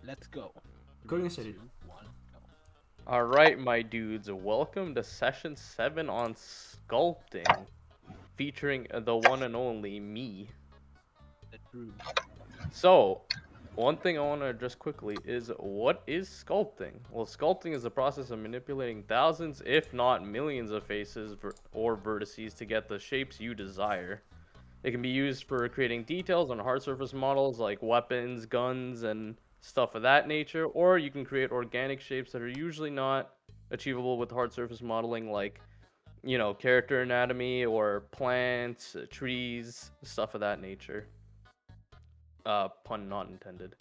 Let's go. Coding Three, City. 2, 1, go. All right, my dudes, welcome to session 7 on sculpting, featuring the one and only me. The true. So, one thing I want to address quickly is what is sculpting? Well, sculpting is the process of manipulating thousands, if not millions, of faces or vertices to get the shapes you desire. It can be used for creating details on hard surface models like weapons, guns, and stuff of that nature, or you can create organic shapes that are usually not achievable with hard surface modeling, like, character anatomy or plants, trees, stuff of that nature. Pun not intended.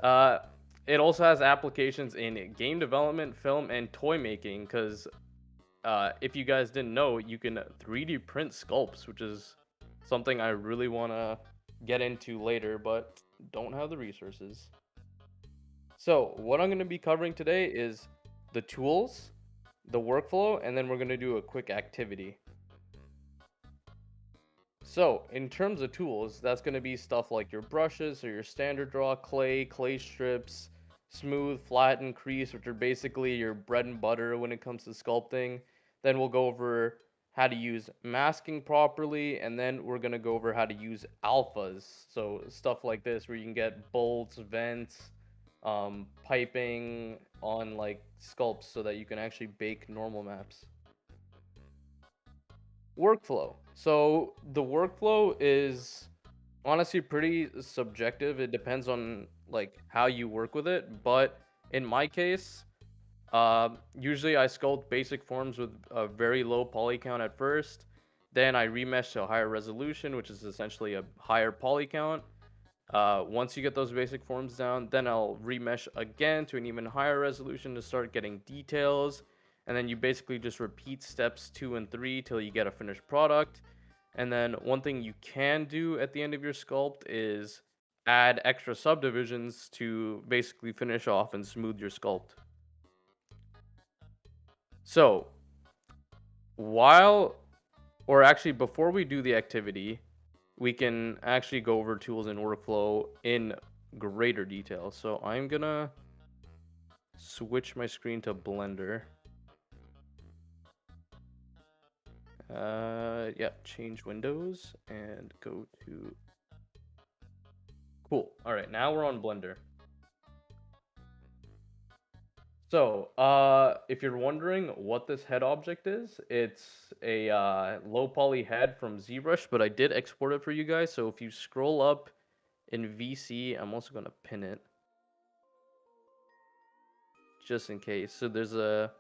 Uh, it also has applications in game development, film, and toy making, because if you guys didn't know, you can 3D print sculpts, which is something I really want to get into later, but don't have the resources. So, what I'm going to be covering today is the tools, the workflow, and then we're going to do a quick activity. So, in terms of tools, that's going to be stuff like your brushes or your standard draw, clay strips, smooth, flat, and crease, which are basically your bread and butter when it comes to sculpting. Then we'll go over how to use masking properly, and then we're going to go over how to use alphas. So, stuff like this, where you can get bolts, vents, piping on like sculpts so that you can actually bake normal maps. Workflow. So the workflow is honestly pretty subjective. It depends on like how you work with it. But in my case, usually I sculpt basic forms with a very low poly count at first. Then I remesh to a higher resolution, which is essentially a higher poly count. Once you get those basic forms down, then I'll remesh again to an even higher resolution to start getting details. And then you basically just repeat steps 2 and 3 till you get a finished product. And then one thing you can do at the end of your sculpt is add extra subdivisions to basically finish off and smooth your sculpt. So, while or actually before we do the activity, we can actually go over tools and workflow in greater detail. So I'm gonna switch my screen to Blender. Yeah, change windows and go to. Cool. All right, now we're on Blender. So, if you're wondering what this head object is, it's a low poly head from ZBrush, but I did export it for you guys. So if you scroll up in VC, I'm also gonna pin it just in case. So there's a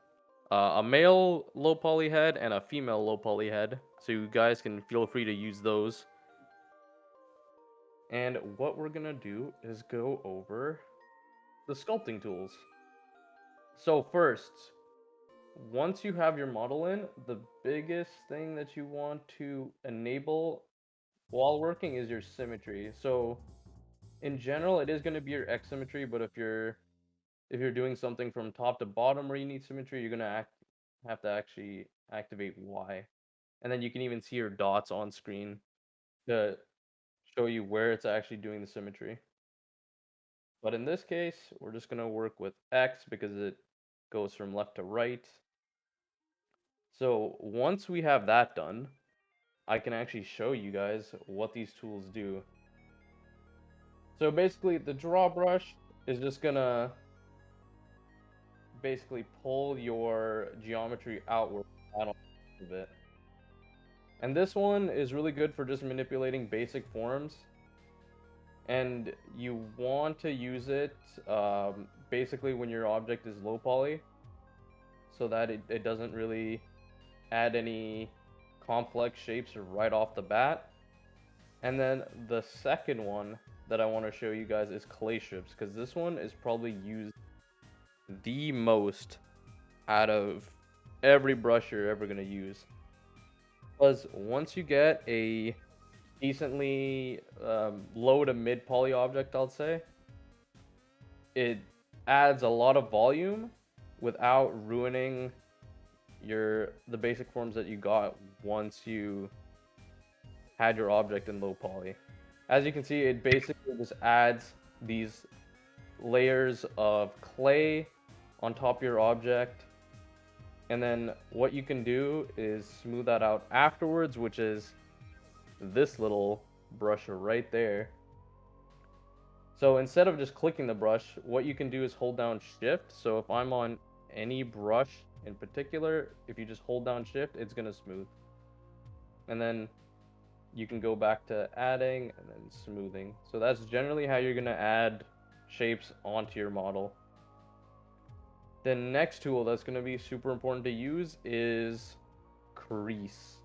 male low poly head and a female low poly head, so you guys can feel free to use those. And what we're gonna do is go over the sculpting tools. So first, once you have your model in, the biggest thing that you want to enable while working is your symmetry. So in general, it is going to be your X symmetry, but if you're doing something from top to bottom where you need symmetry, you're gonna have to actually activate Y. And then you can even see your dots on screen to show you where it's actually doing the symmetry. But in this case, we're just gonna work with X because it goes from left to right. So once we have that done, I can actually show you guys what these tools do. So basically, the draw brush is just gonna basically pull your geometry outward out of it. And this one is really good for just manipulating basic forms. And you want to use it basically when your object is low poly so that it doesn't really add any complex shapes right off the bat. And then the second one that I want to show you guys is clay strips, because this one is probably used the most out of every brush you're ever going to use. Because once you get a decently low to mid poly object, I'll say, it adds a lot of volume without ruining the basic forms that you got once you had your object in low poly. As you can see, it basically just adds these layers of clay on top of your object. And then what you can do is smooth that out afterwards, which is this little brush right there. So instead of just clicking the brush, what you can do is hold down shift. So if I'm on any brush in particular, if you just hold down shift, it's going to smooth. And then you can go back to adding and then smoothing. So that's generally how you're going to add shapes onto your model. The next tool that's going to be super important to use is crease.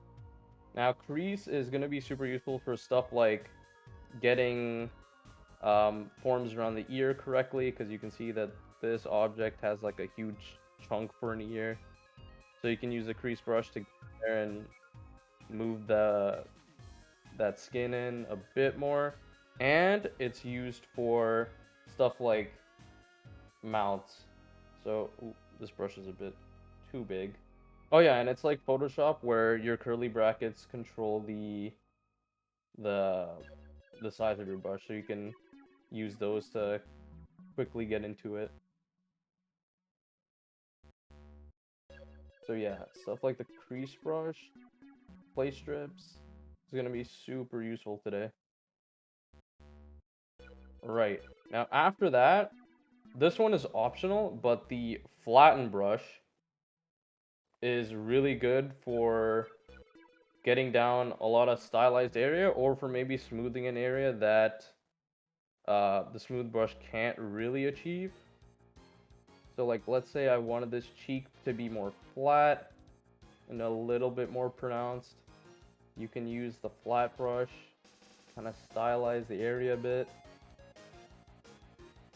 Now, crease is going to be super useful for stuff like getting forms around the ear correctly, because you can see that this object has like a huge chunk for an ear. So you can use the crease brush to get there and move that skin in a bit more. And it's used for stuff like mouths. So ooh, this brush is a bit too big. Oh yeah, and it's like Photoshop where your curly brackets control the size of your brush, so you can use those to quickly get into it. So yeah, stuff like the crease brush, play strips is gonna be super useful today. Right, now after that, this one is optional, but the flatten brush is really good for getting down a lot of stylized area, or for maybe smoothing an area that the smooth brush can't really achieve. So like, let's say I wanted this cheek to be more flat and a little bit more pronounced. You can use the flat brush, kind of stylize the area a bit,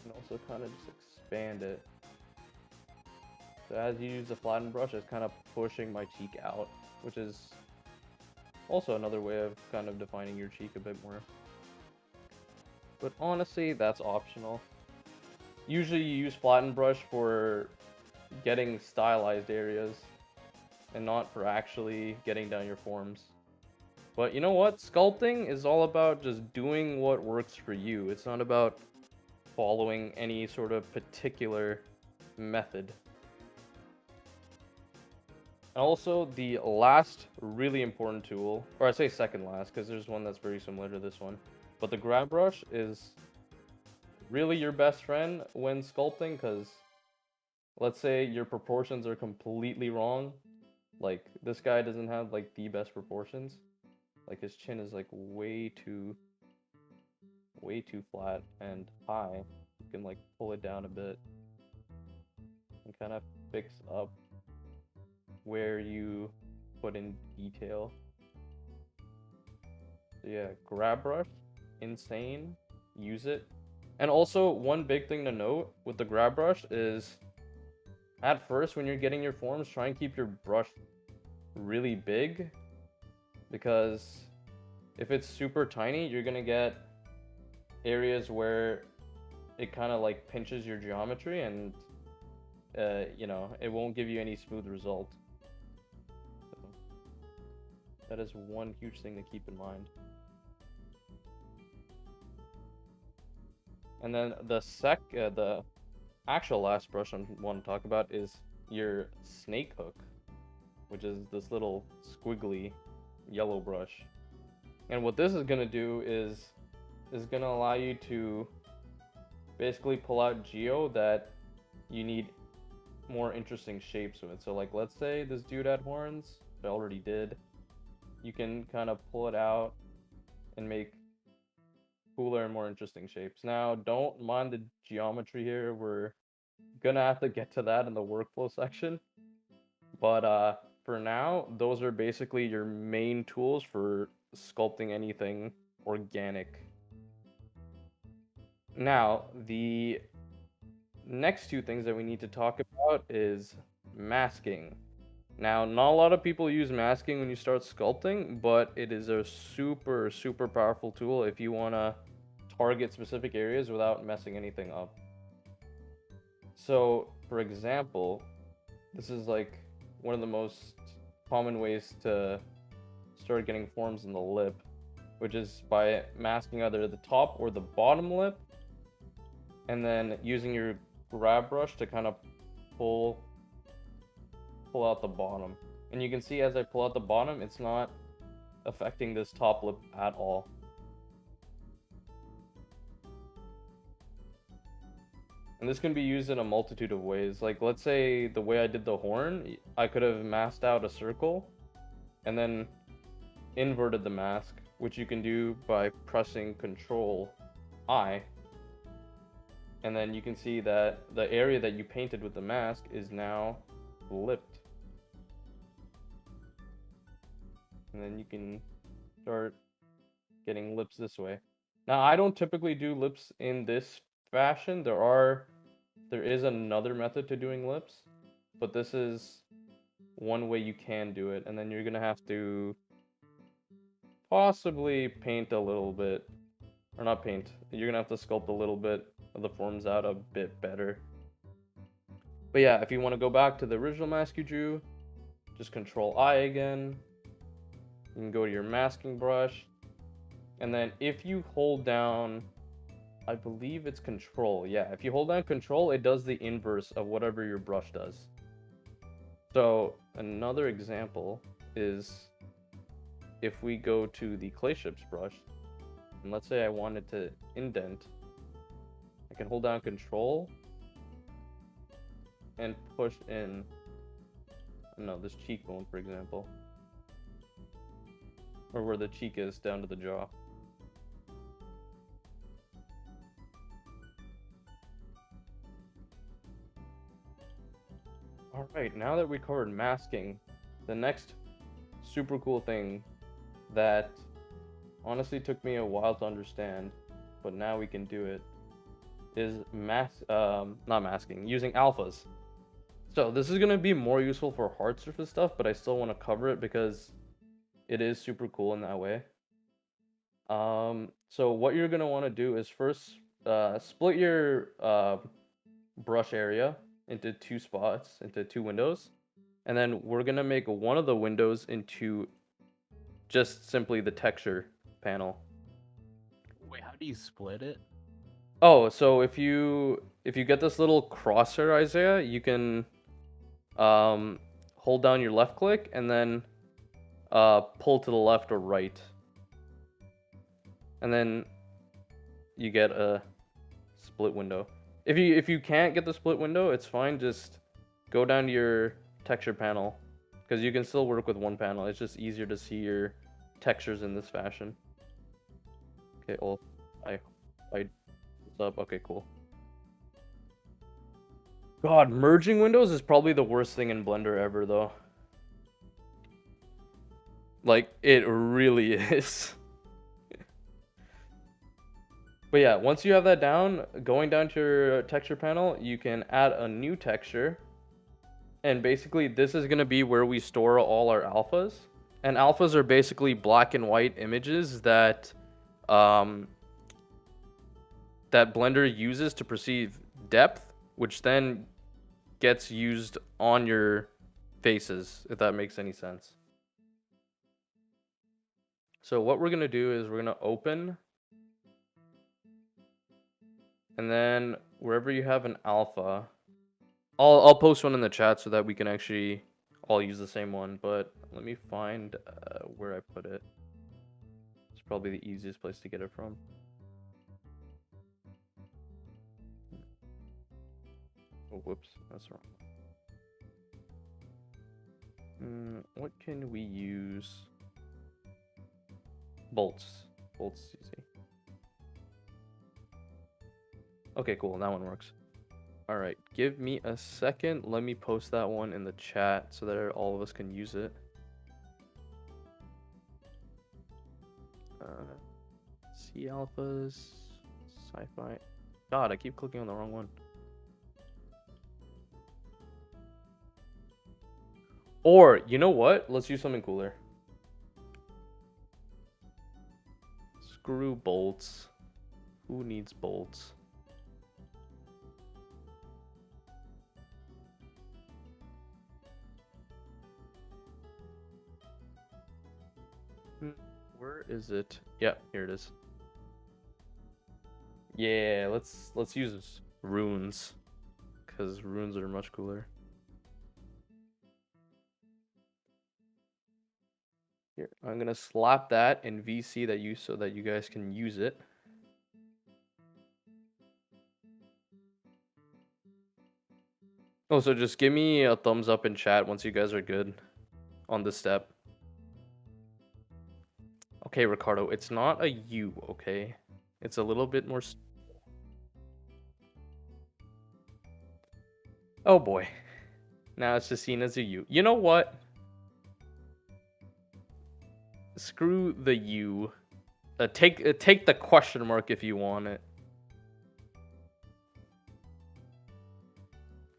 and also kind of just expand it. So as you use the flattened brush, it's kind of pushing my cheek out, which is also another way of kind of defining your cheek a bit more. But honestly, that's optional. Usually you use flattened brush for getting stylized areas and not for actually getting down your forms. But you know what? Sculpting is all about just doing what works for you. It's not about following any sort of particular method. Also, the last really important tool, or I say second last, because there's one that's very similar to this one, but the grab brush is really your best friend when sculpting, because let's say your proportions are completely wrong. Like, this guy doesn't have like the best proportions. Like, his chin is like way too flat and high. You can like pull it down a bit and kind of fix up where you put in detail. So yeah, grab brush, insane, use it. And also, one big thing to note with the grab brush is, at first when you're getting your forms, try and keep your brush really big, because if it's super tiny, you're gonna get areas where it kind of like pinches your geometry, and you know, it won't give you any smooth result. So that is one huge thing to keep in mind. And then the actual last brush I want to talk about is your snake hook, which is this little squiggly yellow brush. And what this is gonna do is gonna allow you to basically pull out geo that you need more interesting shapes with. So like, let's say this dude had horns, I already did. You can kind of pull it out and make cooler and more interesting shapes. Now, don't mind the geometry here. We're gonna have to get to that in the workflow section. But for now, those are basically your main tools for sculpting anything organic. Now, the next two things that we need to talk about is masking. Now, not a lot of people use masking when you start sculpting, but it is a super powerful tool if you want to target specific areas without messing anything up. So, for example, this is like one of the most common ways to start getting forms in the lip, which is by masking either the top or the bottom lip. and then using your grab brush to kind of pull out the bottom. And you can see as I pull out the bottom, it's not affecting this top lip at all. And this can be used in a multitude of ways. Like, let's say the way I did the horn, I could have masked out a circle and then inverted the mask, which you can do by pressing Control I. And then you can see that the area that you painted with the mask is now lipped. And then you can start getting lips this way. Now, I don't typically do lips in this fashion. There is another method to doing lips, but this is one way you can do it. And then you're gonna have to possibly paint a little bit, or not paint. You're gonna have to sculpt a little bit of the forms out a bit better. But yeah, if you want to go back to the original mask you drew, just Control I again. You can go to your masking brush, and then if you hold down, I believe it's Control. Yeah, if you hold down Control, it does the inverse of whatever your brush does. So another example is if we go to the clay ships brush, and let's say I wanted to indent, I can hold down Control and push in, this cheekbone, for example, or where the cheek is down to the jaw. Alright, now that we covered masking, the next super cool thing that honestly took me a while to understand, but now we can do it, is not masking, using alphas. So this is going to be more useful for hard surface stuff, but I still want to cover it because it is super cool in that way. So what you're going to want to do is first split your brush area into two spots, into two windows, and then we're going to make one of the windows into just simply the texture panel. Wait, how do you split it? Oh, so if you get this little crosshair, Isaiah, you can hold down your left click and then pull to the left or right, and then you get a split window. If you can't get the split window, it's fine. Just go down to your texture panel, because you can still work with one panel. It's just easier to see your textures in this fashion. Okay, well, what's up? Okay, cool. God, merging windows is probably the worst thing in Blender ever, though. Like, it really is. But yeah, once you have that down, going down to your texture panel, you can add a new texture. And basically, this is going to be where we store all our alphas. And alphas are basically black and white images that that Blender uses to perceive depth, which then gets used on your faces, if that makes any sense. So what we're going to do is we're going to open, and then wherever you have an alpha, I'll post one in the chat so that we can actually all use the same one, but let me find where I put it. It's probably the easiest place to get it from. Oh, whoops, that's wrong. What can we use? Bolts. Bolts, easy. Okay, cool, that one works. Alright, give me a second. Let me post that one in the chat so that all of us can use it. C alphas, sci-fi. God, I keep clicking on the wrong one. Or, you know what? Let's use something cooler. Screw bolts. Who needs bolts? Where is it? Yeah, here it is. Yeah, let's use runes, because runes are much cooler. Here, I'm gonna slap that in VC so that you guys can use it. Also, just give me a thumbs up in chat once you guys are good on this step. Okay, Ricardo, it's not a U, okay? It's a little bit more. Oh boy. Now it's just seen as a U. You know what? Screw the U. Take the question mark if you want it.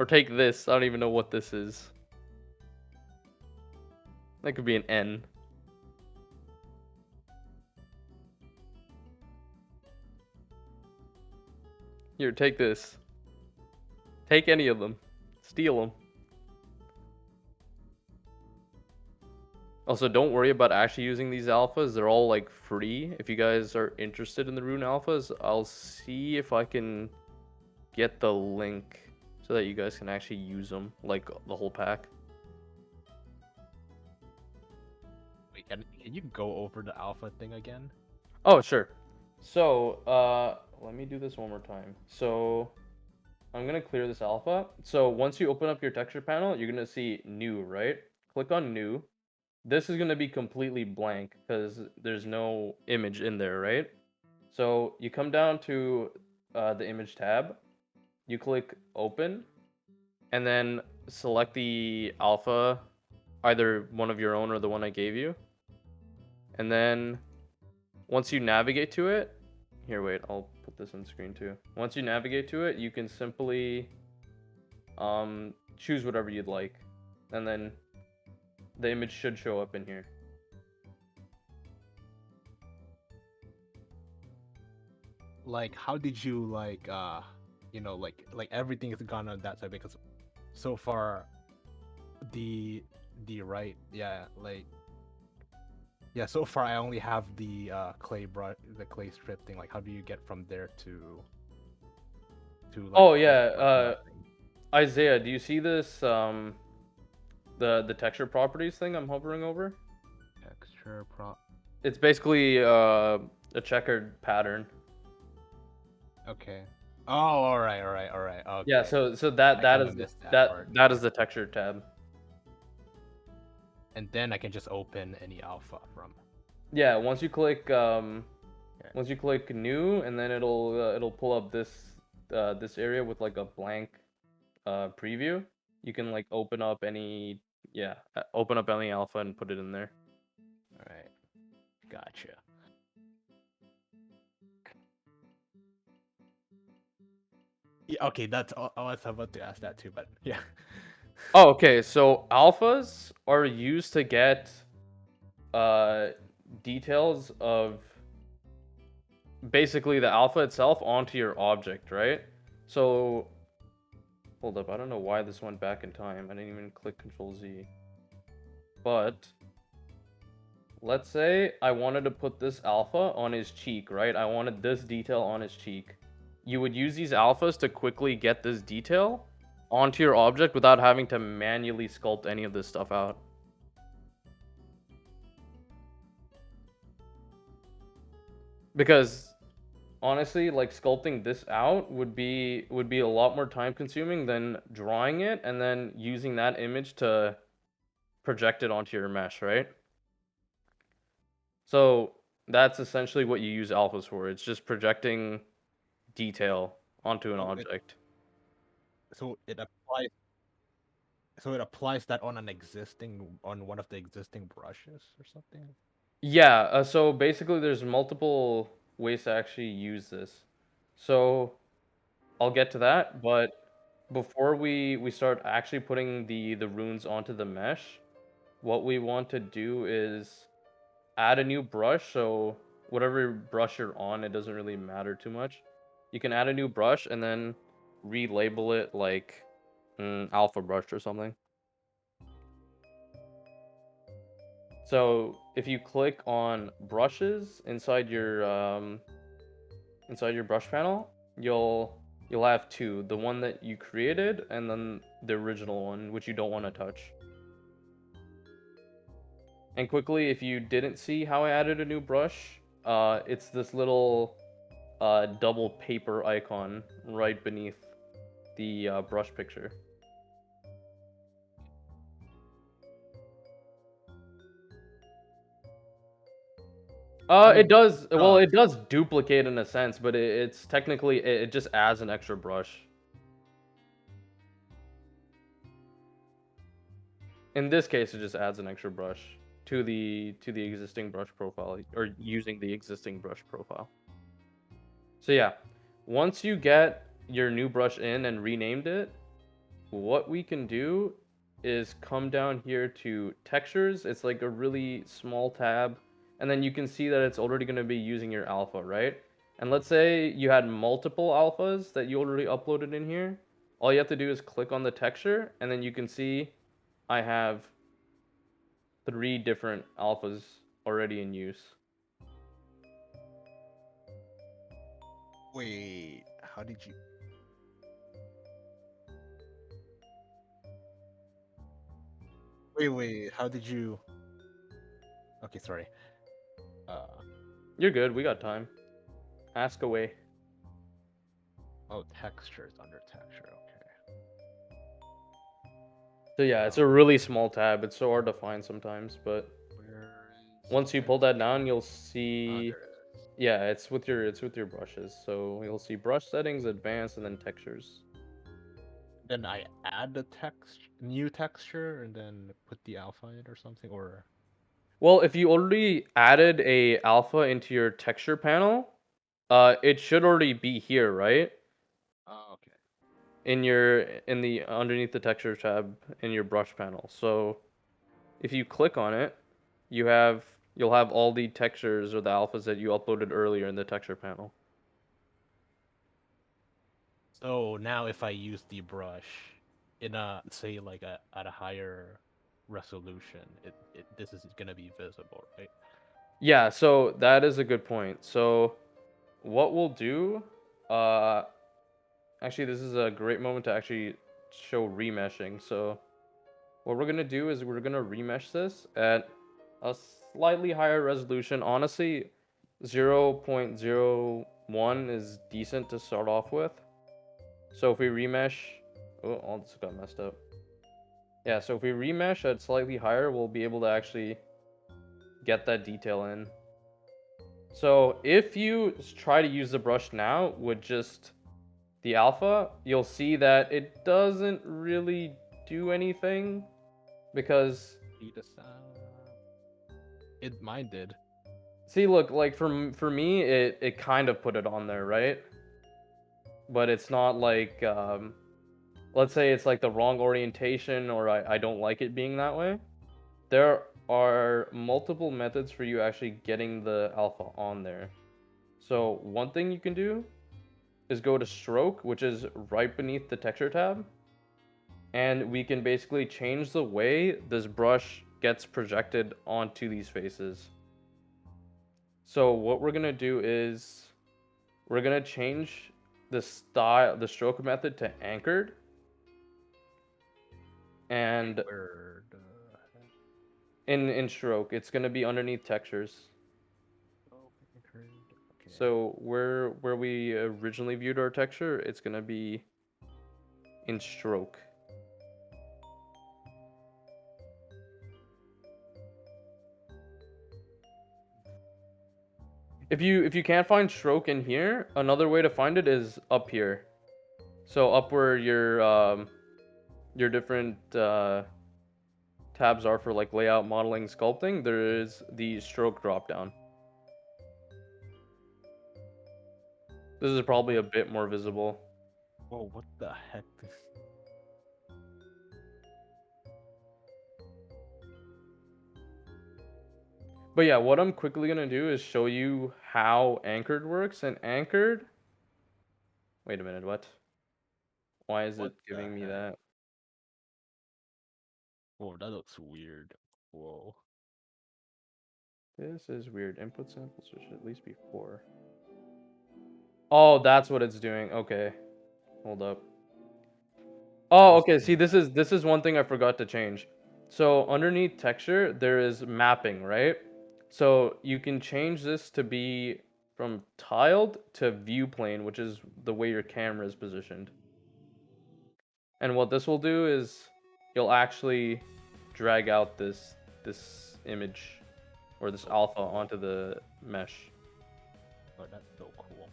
Or take this. I don't even know what this is. That could be an N. Here, take this. Take any of them. Steal them. Also, don't worry about actually using these alphas. They're all like free. If you guys are interested in the rune alphas, I'll see if I can get the link so that you guys can actually use them, like the whole pack. Wait, can you go over the alpha thing again? Oh, sure. So, let me do this one more time. So, I'm gonna clear this alpha. So, once you open up your texture panel, you're gonna see new, right? Click on new. This is gonna be completely blank because there's no image in there, right? So, you come down to the image tab, you click open, and then select the alpha, either one of your own or the one I gave you. And then once you navigate to it, here, wait, I'll put this on screen too. Once you navigate to it, you can simply choose whatever you'd like, and then the image should show up in here. Like, how did you like like everything is gone on that side because so far the right, yeah, like, yeah, so far I only have the clay brush, the clay strip thing. Like, how do you get from there to like Oh the yeah, thing? Isaiah, do you see this the texture properties thing I'm hovering over? Texture prop. It's basically a checkered pattern. Okay. Oh, all right, all right, all right. Yeah, Okay. so that I that kind is of missed that that part. that is the texture tab. And then I can just open any alpha from. Yeah, once you click Okay. once you click new, and then it'll pull up this area with like a blank preview. You can like open up any open up any alpha and put it in there. All right. Gotcha. Yeah, okay, that's I was about to ask that too, but yeah. Oh, okay. So alphas are used to get uh details of basically the alpha itself onto your object, right? So hold up, I don't know why this went back in time. I didn't even click Control Z. But let's say I wanted to put this alpha on his cheek, right? I wanted this detail on his cheek. You would use these alphas to quickly get this detail onto your object without having to manually sculpt any of this stuff out. Because honestly, like sculpting this out would be a lot more time consuming than drawing it and then using that image to project it onto your mesh, right? So that's essentially what you use alphas for. It's just projecting detail onto an Oh, it object. so it applies so it applies that on on one of the existing brushes or something. Yeah, so basically there's multiple ways to actually use this. So I'll get to that, but before we start actually putting the runes onto the mesh, what we want to do is add a new brush. So whatever brush you're on, it doesn't really matter too much. You can add a new brush and then relabel it like alpha brush or something. So if you click on brushes inside your brush panel, you'll have two, the one that you created and then the original one, which you don't want to touch. And quickly, if you didn't see how I added a new brush, it's this little double paper icon right beneath the brush picture. I It mean, does. Well, uh, it does duplicate in a sense, but it's technically it just adds an extra brush. In this case, it just adds an extra brush to the existing brush profile, or using the existing brush profile. So yeah, once you get your new brush in and renamed it, what we can do is come down here to textures. It's like a really small tab, and then you can see that it's already going to be using your alpha, right? And let's say you had multiple alphas that you already uploaded in here. All you have to do is click on the texture, and then you can see I have 3 different alphas already in use. wait, how did you? Wait, how did you? Okay, sorry. Uh, You're good. We got time. Ask away. oh, textures under texture. Okay. So yeah, it's Uh, a really small tab. It's so hard to find sometimes, but where is once you pull that texture? down, you'll Ah, see. there it is. Yeah, it's with your brushes. So you'll see brush settings, advanced, and then textures. Then I add the new texture, and then put the alpha in or something, or Well, if you already added a alpha into your texture panel, it should already be here, right? oh, okay. In the underneath the texture tab in your brush panel. So if you click on it, you'll have all the textures or the alphas that you uploaded earlier in the texture panel. So now if I use the brush in a say like at a higher resolution, it this is gonna be visible, right? Yeah, so that is a good point. So what we'll do, uh, actually, this is a great moment to actually show remeshing. So what we're gonna do is we're gonna remesh this at a slightly higher resolution. Honestly, 0.01 is decent to start off with. So if we remesh, oh, all this got messed up. Yeah, so if we remesh at slightly higher, we'll be able to actually get that detail in. So if you try to use the brush now with just the alpha, you'll see that it doesn't really do anything because See the sound. It mine did. see, look, like for me, it kind of put it on there, right? But it's not like let's say it's like the wrong orientation or I don't like it being that way. There are multiple methods for you actually getting the alpha on there. So one thing you can do is go to stroke, which is right beneath the texture tab, and we can basically change the way this brush gets projected onto these faces. So what we're gonna do is we're gonna change the stroke method to anchored, Wait, and where the heck? in stroke it's gonna be underneath textures. Oh, anchored. Okay. So where we originally viewed our texture, it's gonna be in stroke. If you can't find stroke in here, another way to find it is up here. So up where your different tabs are for like layout, modeling, sculpting, there is the stroke drop down. This is probably What? a bit more visible. Whoa, what the heck? But yeah, what I'm quickly gonna do is show you how anchored works. And anchored, wait a minute, what? Why is What it the giving me heck? that? Whoa, that looks weird. Whoa. This is weird. Input samples should at least be 4. Oh, that's what it's doing. Okay, hold up. I Oh, was okay. See, thinking this is one thing I forgot to change. So underneath texture, there is mapping, right? So you can change this to be from tiled to view plane, which is the way your camera is positioned. And what this will do is you'll actually drag out this image or this so alpha cool. onto the mesh. Oh, that's so cool.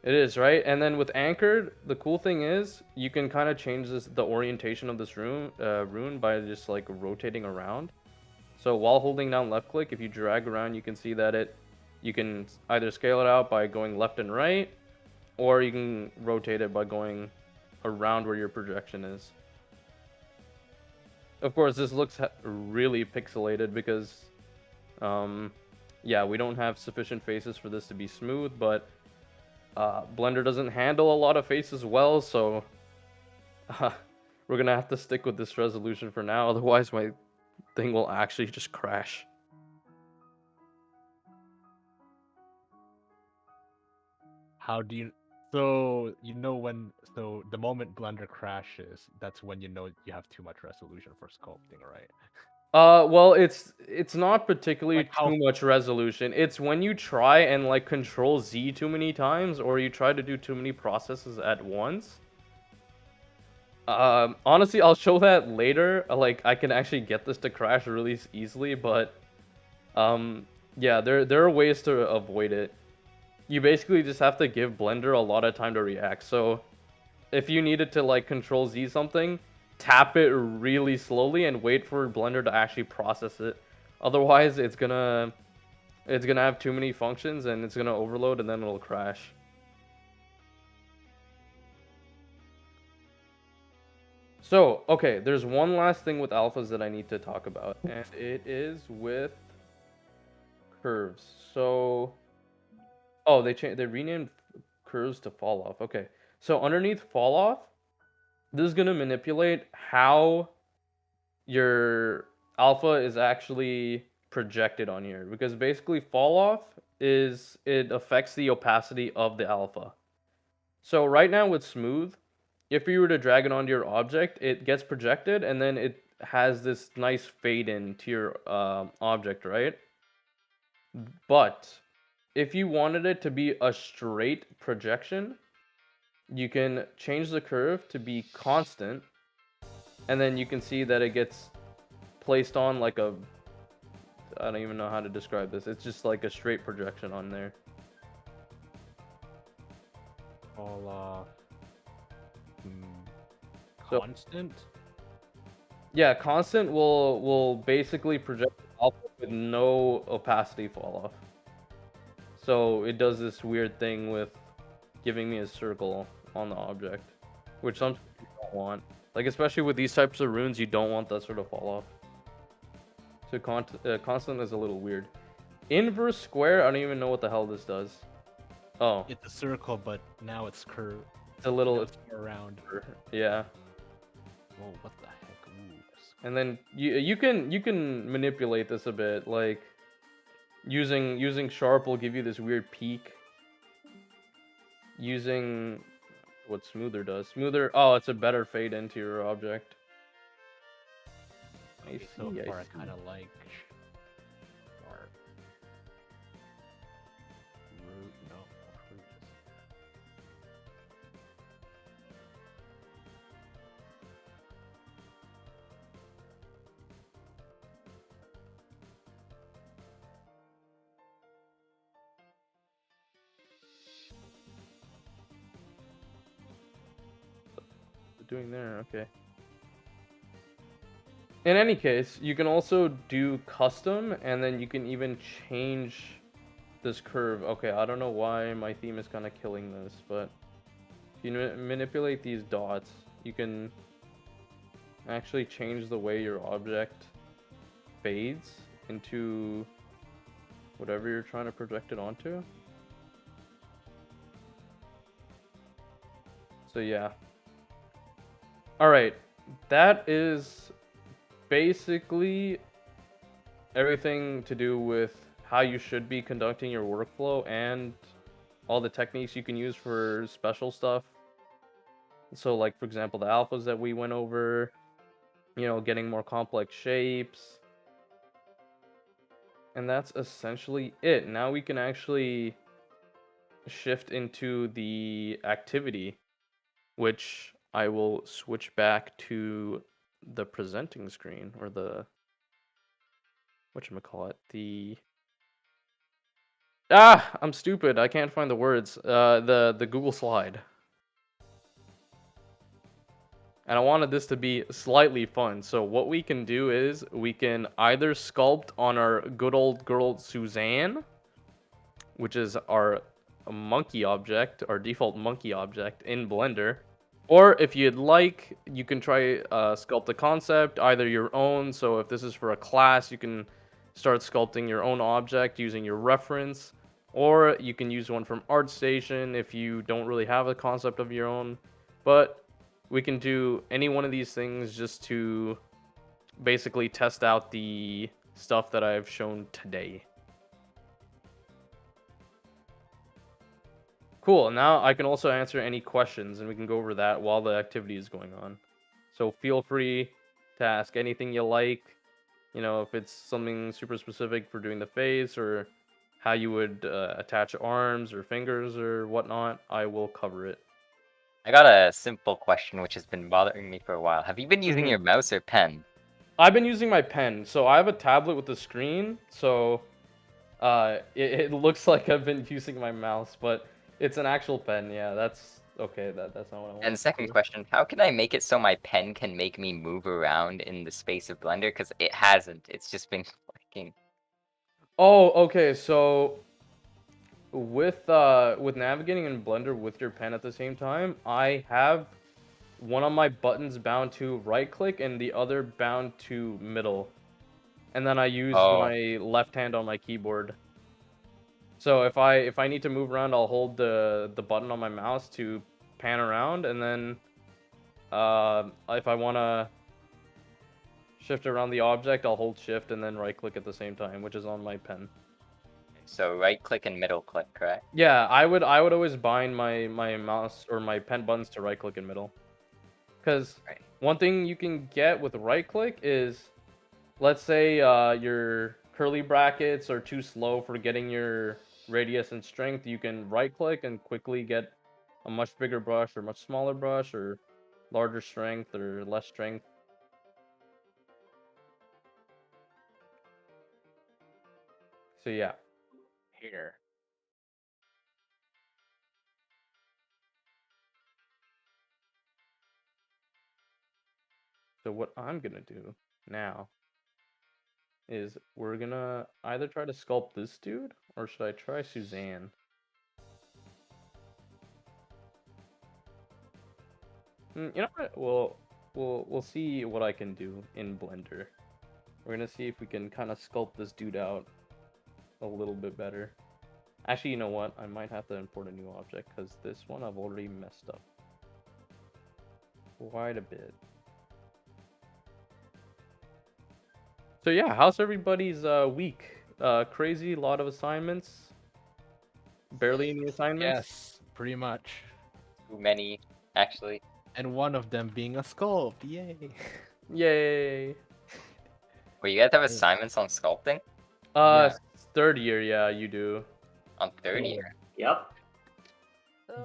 It is, right? And then with anchored, the cool thing is you can kind of change the orientation of this rune by just like rotating around. So while holding down left click, if you drag around, you can see that you can either scale it out by going left and right, or you can rotate it by going around where your projection is. Of course, this looks really pixelated because, yeah, we don't have sufficient faces for this to be smooth, but Blender doesn't handle a lot of faces well, so we're gonna have to stick with this resolution for now. Otherwise, my thing will actually just crash. How do you? So you know when? So the moment Blender crashes, that's when you know you have too much resolution for sculpting, right? Well, it's not particularly Like how? too much resolution. It's when you try and like control Z too many times, or you try to do too many processes at once. Honestly, I'll show that later. Like, I can actually get this to crash really easily, but um, yeah, there are ways to avoid it. You basically just have to give Blender a lot of time to react. So if you needed to like control Z something, tap it really slowly and wait for Blender to actually process it. Otherwise, it's gonna have too many functions and it's gonna overload and then it'll crash. So, okay, there's one last thing with alphas that I need to talk about, and it is with curves. So, oh, they renamed curves to fall off. Okay. So underneath fall off, this is gonna manipulate how your alpha is actually projected on here because basically fall off is it affects the opacity of the alpha. So right now with smooth, if you were to drag it onto your object, it gets projected and then it has this nice fade in to your object, right? But if you wanted it to be a straight projection, you can change the curve to be constant, and then you can see that it gets placed on like a, I don't even know how to describe this. It's just like a straight projection on there. Fall off. So Constant. yeah, constant will basically project alpha with no opacity fall off. So it does this weird thing with giving me a circle on the object, which sometimes you don't want. Like especially with these types of runes, you don't want that sort of fall off. So constant is a little weird. Inverse square, I don't even know what the hell this does. Oh, It's a circle, but now it's curved. it's a little, Now it's around. yeah. Whoa, what the heck? Ooh. And then you can manipulate this a bit, like using sharp will give you this weird peak. Using what smoother does. Smoother, oh, it's a better fade into your object. I Okay, see, so I far I see. kind of like sharp. Root, no, fruit. Doing there, okay. In any case, you can also do custom, and then you can even change this curve. Okay, I don't know why my theme is kind of killing this, but if you manipulate these dots, you can actually change the way your object fades into whatever you're trying to project it onto. So yeah. Alright, that is basically everything to do with how you should be conducting your workflow and all the techniques you can use for special stuff. So, like, for example, the alphas that we went over, getting more complex shapes. And that's essentially it. Now we can actually shift into the activity, which I will switch back to the presenting screen, or the, whatchamacallit, I'm stupid. I can't find the words. The Google slide. And I wanted this to be slightly fun. So what we can do is we can either sculpt on our good old girl Suzanne, which is our monkey object, our default monkey object in Blender. Or if you'd like, you can try sculpt a concept, either your own. So if this is for a class, you can start sculpting your own object using your reference. Or you can use one from ArtStation if you don't really have a concept of your own. But we can do any one of these things just to basically test out the stuff that I've shown today. Cool, now I can also answer any questions, and we can go over that while the activity is going on. So feel free to ask anything you like. If it's something super specific for doing the face, or how you would attach arms or fingers or whatnot, I will cover it. I got a simple question which has been bothering me for a while. Have you been using your mouse or pen? I've been using my pen. So I have a tablet with a screen, so it looks like I've been using my mouse, but it's an actual pen. Yeah, that's okay. That's not what I want. And second question, how can I make it so my pen can make me move around in the space of Blender? Because it hasn't. It's just been clicking. Oh, okay. So with navigating in Blender with your pen at the same time, I have one of my buttons bound to right click and the other bound to middle. And then I use my left hand on my keyboard. So if I need to move around, I'll hold the button on my mouse to pan around, and then if I want to shift around the object, I'll hold shift and then right click at the same time, which is on my pen. So right click and middle click, correct? Yeah, I would always bind my mouse or my pen buttons to right click and middle. Because one thing you can get with right click is, let's say your curly brackets are too slow for getting your radius and strength, you can right click and quickly get a much bigger brush or much smaller brush or larger strength or less strength. So yeah. Here. So what I'm gonna do now is we're gonna either try to sculpt this dude, or should I try Suzanne? You know what? We'll see what I can do in Blender. We're gonna see if we can kind of sculpt this dude out a little bit better. Actually, you know what? I might have to import a new object because this one I've already messed up quite a bit. So yeah, how's everybody's week? Crazy, lot of assignments. Barely any assignments. Yes, pretty much. Too many, actually. And one of them being a sculpt. Yay. Yay. Wait, you guys have assignments on sculpting? Yeah. Third year, yeah, you do. On third year? Yep.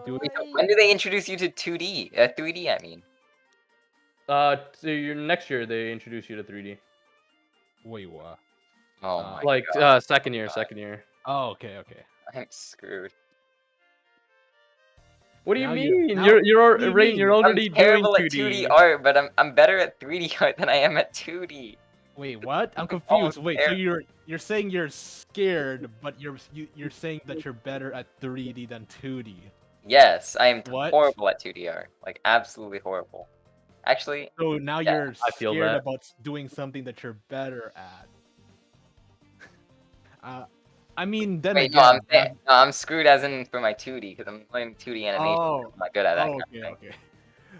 Wait, so when do they introduce you to 2D? 3D, I mean. So your next year they introduce you to 3D. Wait, what? Oh my like god. second year. Oh, okay. I'm screwed. What do you Now mean? now- You're what do you Rain, mean? you're already I'm terrible doing at 2D. 2D art, but I'm better at 3D art than I am at 2D. Wait, what? I'm Oh, confused. Wait, so there- you're saying you're scared, but you're saying that you're better at 3D than 2D. Yes, I am What? horrible at 2D art. Like, absolutely horrible. Actually, So now Yeah, you're I feel scared that. about doing something that you're better at. I mean, then wait, again. no, I'm screwed as in for my 2D, because I'm learning 2D animation. Oh, I'm not good at that. oh, kind of okay, thing.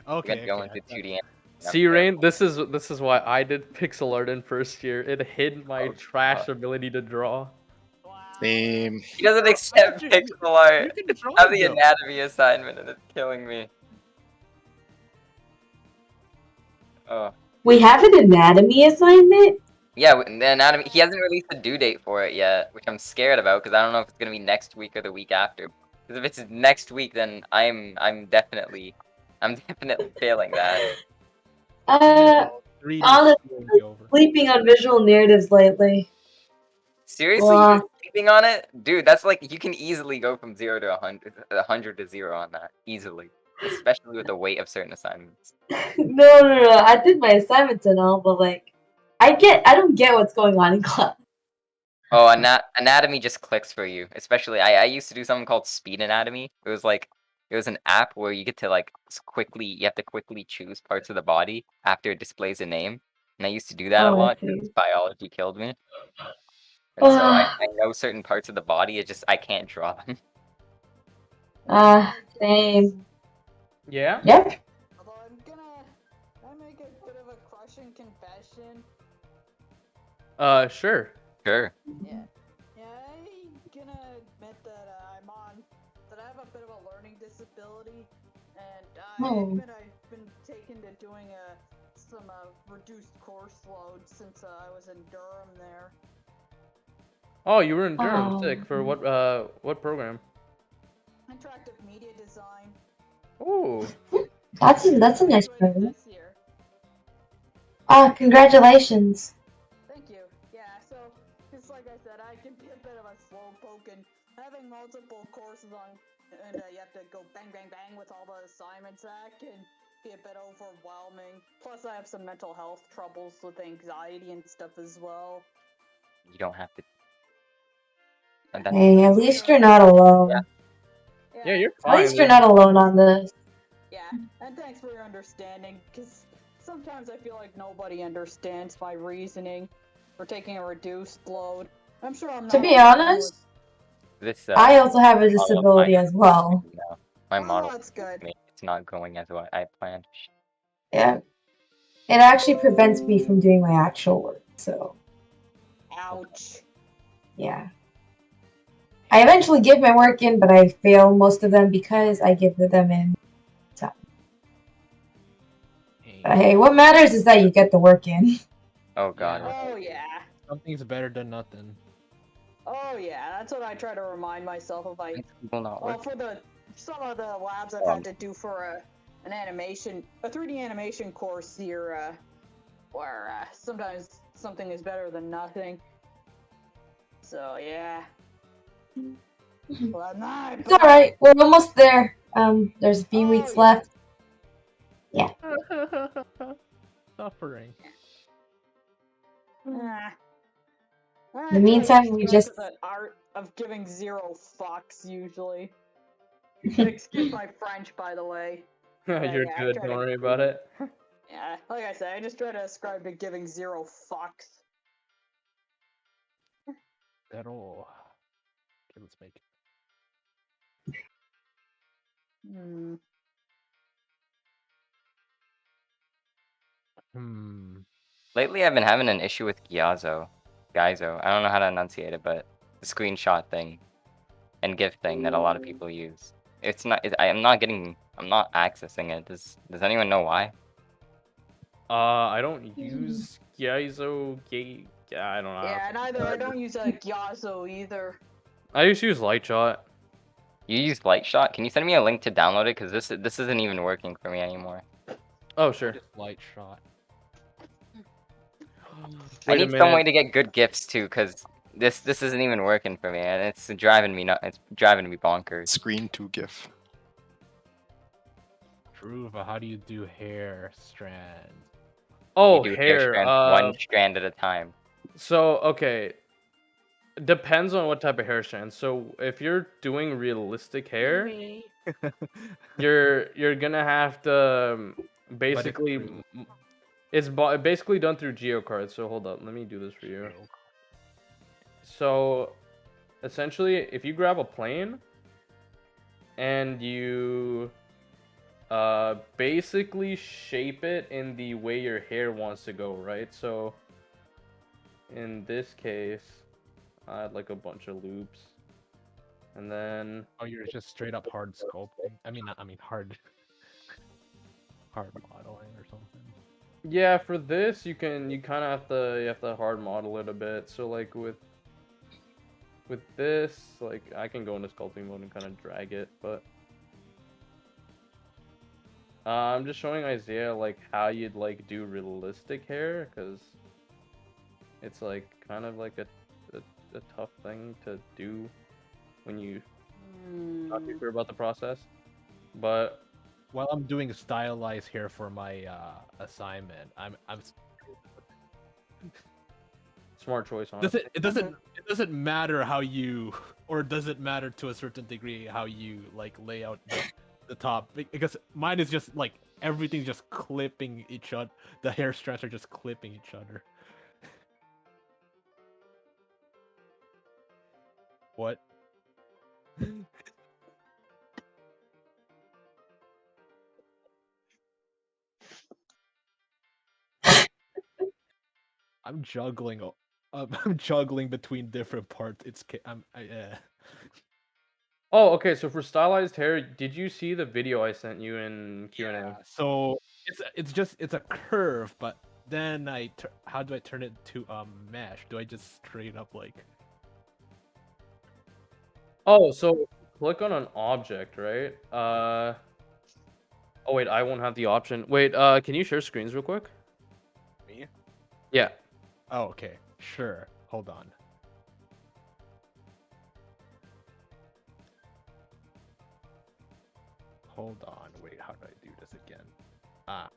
okay. I'm gonna go Okay. into 2D animation. See, Rain, this is why I did pixel art in first year. It hid my Oh, trash God. ability to draw. Same. He doesn't accept you- pixel art. you can draw I have it, the though. anatomy assignment and it's killing me. Oh. We have an anatomy assignment? Yeah, the anatomy. He hasn't released a due date for it yet, which I'm scared about because I don't know if it's gonna be next week or the week after. Because if it's next week, then I'm definitely failing that. Reading Honestly, screwing me over. sleeping on visual narratives lately. Seriously, you're Wow. sleeping on it, dude. That's like you can easily go from 0 to 100 to 0 on that easily, especially with the weight of certain assignments. No. I did my assignments and all, but like, I don't get what's going on in class. Oh, anatomy just clicks for you. Especially, I used to do something called speed anatomy. It was an app where you get to like you have to quickly choose parts of the body after it displays a name. And I used to do that a Oh, I lot see. because biology killed me. And so I know certain parts of the body. I can't draw them. Same. Yeah? Yep. Although can I make a bit of a crushing confession? Sure. Sure. Yeah. I'm gonna admit that that I have a bit of a learning disability, and I Oh. admit I've been taken to doing some reduced course load since I was in Durham there. Oh, you were in Durham. Sick. Oh. For what program? Interactive media design. Oh. That's a nice Graduated program. this year. Congratulations. Thank you. Yeah, so just like I said, I can be a bit of a slowpoke, and having multiple courses and you have to go bang bang bang with all the assignments. That can be a bit overwhelming. Plus, I have some mental health troubles with anxiety and stuff as well. You don't have to. Hey, at least you're not alone. Yeah, you're At fine. least you're not alone on this. Yeah, and thanks for your understanding, because sometimes I feel like nobody understands my reasoning for taking a reduced load. I'm sure I'm not. To be alone honest, This I also have a model of disability mine- as well. No, my Oh, model. that's good. It's not going as what I planned. Yeah. It actually prevents me from doing my actual work, so Ouch. yeah. I eventually give my work in, but I fail most of them because I give them in time. But hey, what matters is that you get the work in. Oh god. Yeah. Oh yeah. Something's better than nothing. Oh yeah, that's what I try to remind myself of. Will not work. For some of the labs I've had to do for a 3D animation course here, where sometimes something is better than nothing. So yeah. Well, It's alright, we're almost there. There's a few weeks left. Yeah. Suffering. In the meantime, we just the art of giving 0 fucks usually. Excuse my French, by the way. You're yeah, good. Don't worry about it. Yeah, like I said, I just try to ascribe to giving 0 fucks. At all. Okay, let's make it. Lately, I've been having an issue with Gyozo. Gaizo. I don't know how to enunciate it, but the screenshot thing and GIF thing that a lot of people use. It's not. I'm not accessing it. Does anyone know why? I don't use Gyozo. I don't know. Yeah, neither. I don't use a Gyozo either. I just use Lightshot. You use Lightshot? Can you send me a link to download it? Because this isn't even working for me anymore. Oh sure. Just light shot. I need some way to get good GIFs too, because this isn't even working for me, and it's driving me nuts. It's driving me bonkers. Screen to GIF. Drew, how do you do hair strands? Oh, You do hair. strand, one strand at a time. So okay, depends on what type of hair strand. So if you're doing realistic hair, you're gonna have to basically. It's basically done through geocards. So hold up, let me do this for you. So essentially, if you grab a plane and you basically shape it in the way your hair wants to go, right? So in this case, I had like a bunch of loops, and then Oh, you're just straight up hard sculpting. I mean, hard, hard modeling or something. yeah, for this you kind of have to hard model it a bit. So like with this, like I can go into sculpting mode and kind of drag it, but I'm just showing Isaiah like how you'd like do realistic hair, because it's like kind of like a tough thing to do when you not too sure about the process. But While I'm doing stylized hair for my assignment, I'm smart choice, honestly. it doesn't matter how you, or does it matter to a certain degree how you like lay out the top, because mine is just like everything's just clipping each other. The hair strands are just clipping each other. What? I'm juggling. I'm juggling between different parts. Oh, okay. So for stylized hair, did you see the video I sent you in Q&A? Yeah. So it's a curve, but then how do I turn it to a mesh? Do I just straight up like? Oh, so click on an object, right? Oh wait, I won't have the option. Wait, can you share screens real quick? Me? Yeah. Oh, okay. Sure. Hold on. Hold on. Wait, how do I do this again? Ah.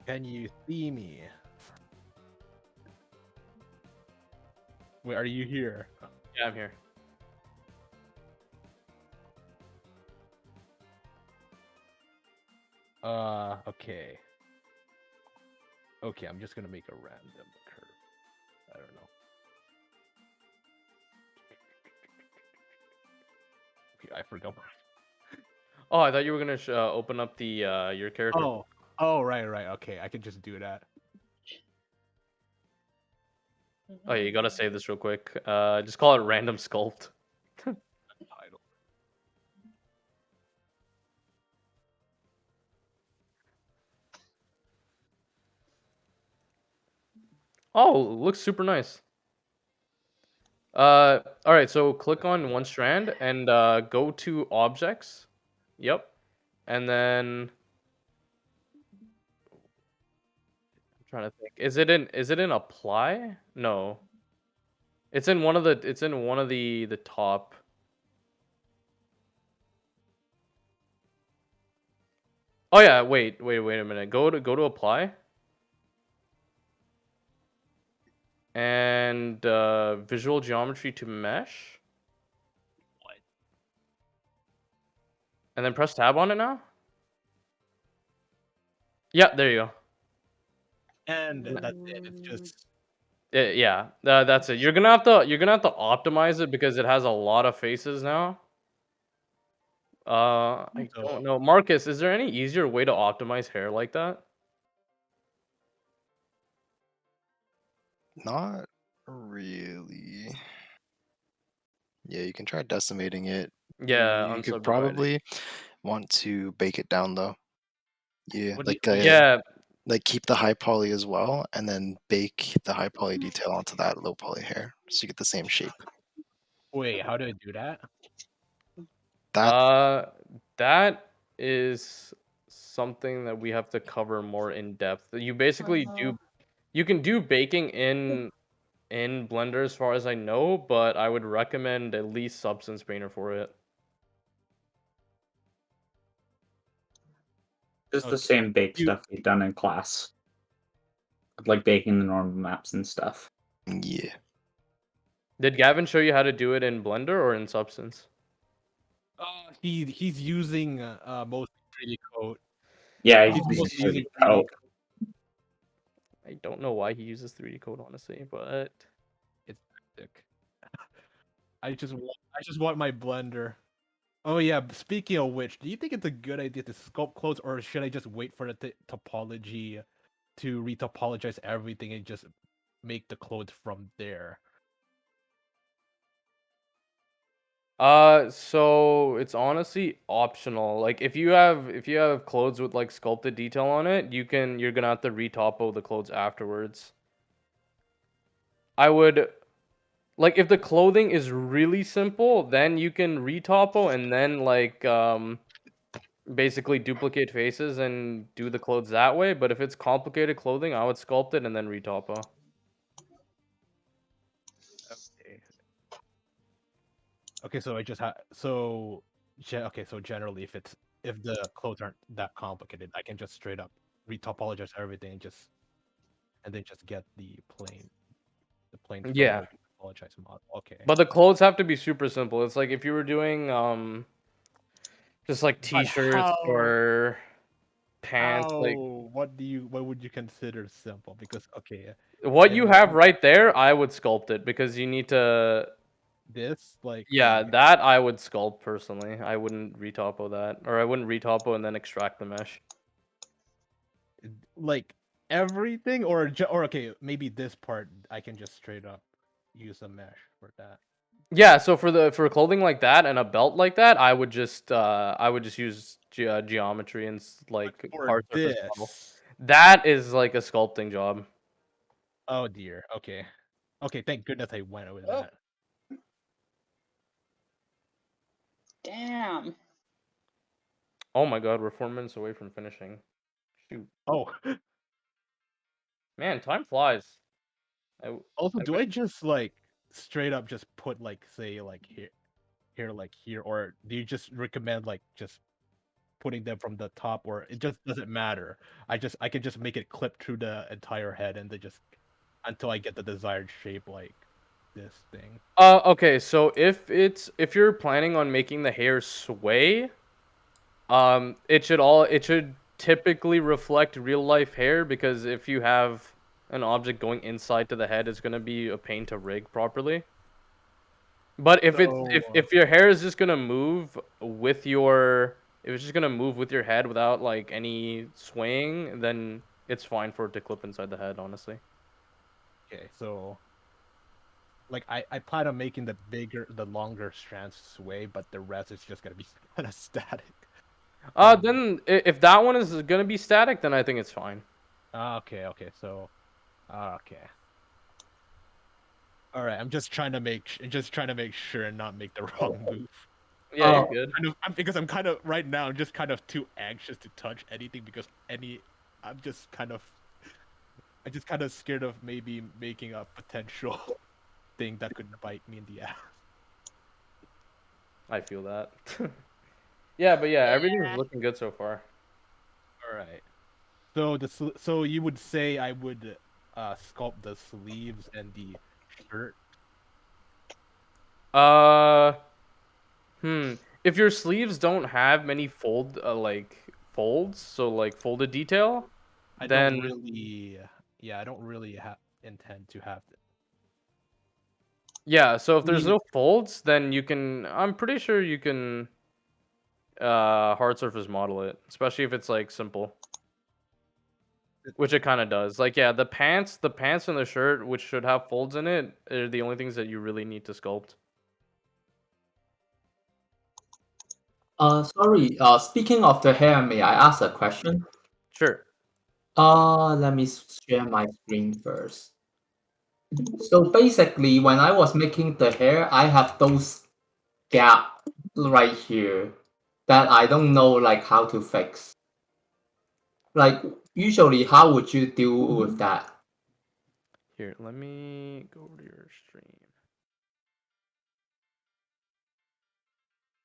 Can you see me? Wait, are you here? Yeah, I'm here. Okay. Okay, I'm just gonna make a random curve. I don't know. Okay, I forgot. Oh, I thought you were gonna open up the your character. Oh, right. Okay, I can just do that. Oh yeah, you gotta save this real quick. Just call it random sculpt. Title. Oh, looks super nice. All right. So click on one strand and go to objects. Yep. And then I'm trying to think. Is it in apply? No. It's in one of the top. Oh yeah, wait a minute. Go to apply. And visual geometry to mesh. What? And then press tab on it now. Yeah, there you go. And that's it. It's just Yeah, that's it. You're gonna have to optimize it because it has a lot of faces now. I So- don't know. Marcus, is there any easier way to optimize hair like that? Not really. Yeah, you can try decimating it. Yeah, You could unsubdivided. probably want to bake it down though. Yeah, What do like you- Yeah, like keep the high poly as well, and then bake the high poly detail onto that low poly hair, so you get the same shape. wait, how do I do that? That that is something that we have to cover more in depth. You basically you can do baking in Blender as far as I know, but I would recommend at least Substance Painter for it. Just the Okay. same bake You- stuff we've done in class. Like baking the normal maps and stuff. yeah. Did Gavin show you how to do it in Blender or in Substance? He's using most 3D code. Yeah, He's he's mostly using using 3D Coke. I don't know why he uses 3D code, honestly, but It's sick. I just want my blender. Oh yeah, speaking of which, do you think it's a good idea to sculpt clothes, or should I just wait for the topology to retopologize everything and just make the clothes from there? So it's honestly optional. Like if you have clothes with like sculpted detail on it, you're gonna have to retopo the clothes afterwards. I would like if the clothing is really simple, then you can retopo and then like basically duplicate faces and do the clothes that way. But if it's complicated clothing, I would sculpt it and then retopo. Okay. Okay, so I just okay, so generally if the clothes aren't that complicated, I can just straight up retopologize everything and then just get the plain Yeah. photo topologized model. Okay. But the clothes have to be super simple. It's like if you were doing just like But t-shirts or pants, like what would you consider simple? Because okay, what you in have right there, I would sculpt it because you need to. this like Yeah, that I would sculpt personally. I wouldn't retopo that, or I wouldn't retopo and then extract the mesh. like everything or okay, maybe this part I can just straight up use a mesh for that. Yeah, so for clothing like that and a belt like that, I would just use geometry and like For hard surface model. this, That is like a sculpting job. oh dear. Okay. Okay, thank goodness I went with Oh. that. Damn. Oh my god, we're 4 minutes away from finishing. Shoot, Oh, man, time flies. also, I do wish- I just like straight up just put like say like here, or do you just recommend like just putting them from the top, or it just doesn't matter? I can just make it clip through the entire head and then just until I get the desired shape like this thing. Okay, so if you're planning on making the hair sway, it should typically reflect real life hair because if you have an object going inside to the head, it's gonna be a pain to rig properly. But So if your hair is just gonna move with your if it's just gonna move with your head without like any swaying, then it's fine for it to clip inside the head, honestly. okay, so like I plan on making the longer strands sway, but the rest is just gonna be kind of static. Then if that one is gonna be static, then I think it's fine. Okay, so okay. All right, I'm just trying to make sure and not make the wrong move. Yeah, you're good. Because I'm kind of right now. I'm just kind of too anxious to touch anything because I'm just kind of scared of maybe making a potential thing that could bite me in the ass. I feel that. Yeah, but yeah, everything's looking good so far. All right. So so you would say I would sculpt the sleeves and the shirt. Uh, If your sleeves don't have many folds, so like folded detail, I then don't really, yeah, I don't really intend to have yeah. So if there's sleeve. no folds, then I'm pretty sure you can hard surface model it, especially if it's like simple, which it kind of does. Like yeah, the pants and the shirt, which should have folds in it, are the only things that you really need to sculpt. Sorry. Speaking of the hair, may I ask a question? Sure. Let me share my screen first. So basically, when I was making the hair, I have those gap right here that I don't know like how to fix. Like usually, how would you deal with that? Here, let me go over to your stream.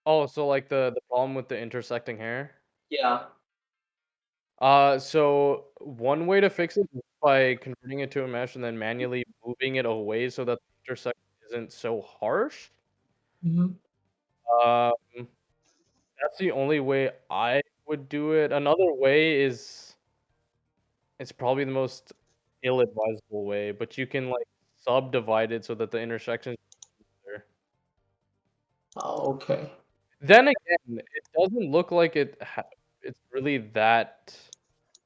Oh, so like the problem with the intersecting hair? Yeah. So one way to fix it is by converting it to a mesh and then manually moving it away so that the intersection isn't so harsh. Mhm. Um, that's the only way I would do it. Another way is it's probably the most ill-advisable way, but you can like subdivide it so that the intersections are there. Oh, okay. Then again, it doesn't look like it's really that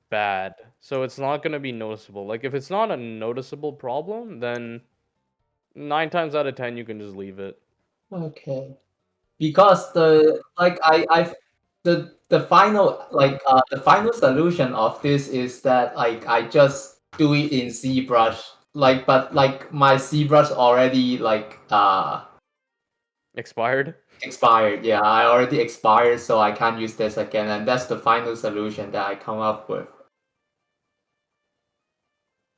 bad, so it's not gonna be noticeable. Like if it's not a noticeable problem, then 9 times out of 10 you can just leave it. Okay. Because the final the final solution of this is that like I just do it in ZBrush. But my ZBrush already Expired. expired. Yeah, I already expired, so I can't use this again, and that's the final solution that I come up with.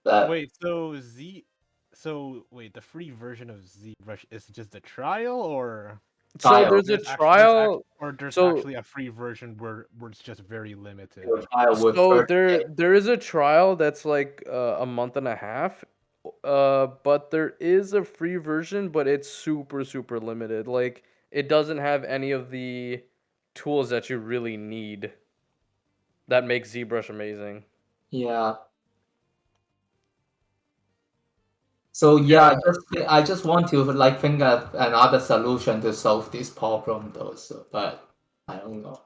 Wait, so wait, the free version of ZBrush is just a trial, or So Trial. there's a trial. there's So actually a free version where it's just very limited. Trial with so 30 there is a trial that's like a month and a half. But there is a free version, but it's super limited. Like it doesn't have any of the tools that you really need that make ZBrush amazing. Yeah. So yeah, I just want to think of another solution to solve this problem though. So, but I don't know.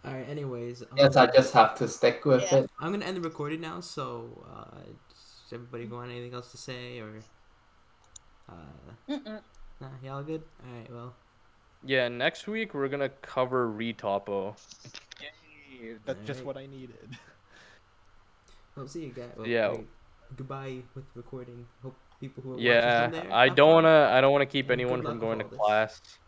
Alright, anyways. Yes, I just have to stick with it. I'm gonna end the recording now, so does everybody want anything else to say, or nah, y'all good? Alright, well. Yeah, next week we're gonna cover retopo. Yay, that's just what I needed. Well, see you guys. Well, Yeah. wait, goodbye with recording. Hope people who are watching Yeah, from there. I have don't fun. wanna keep and anyone good from luck going to with all this. class.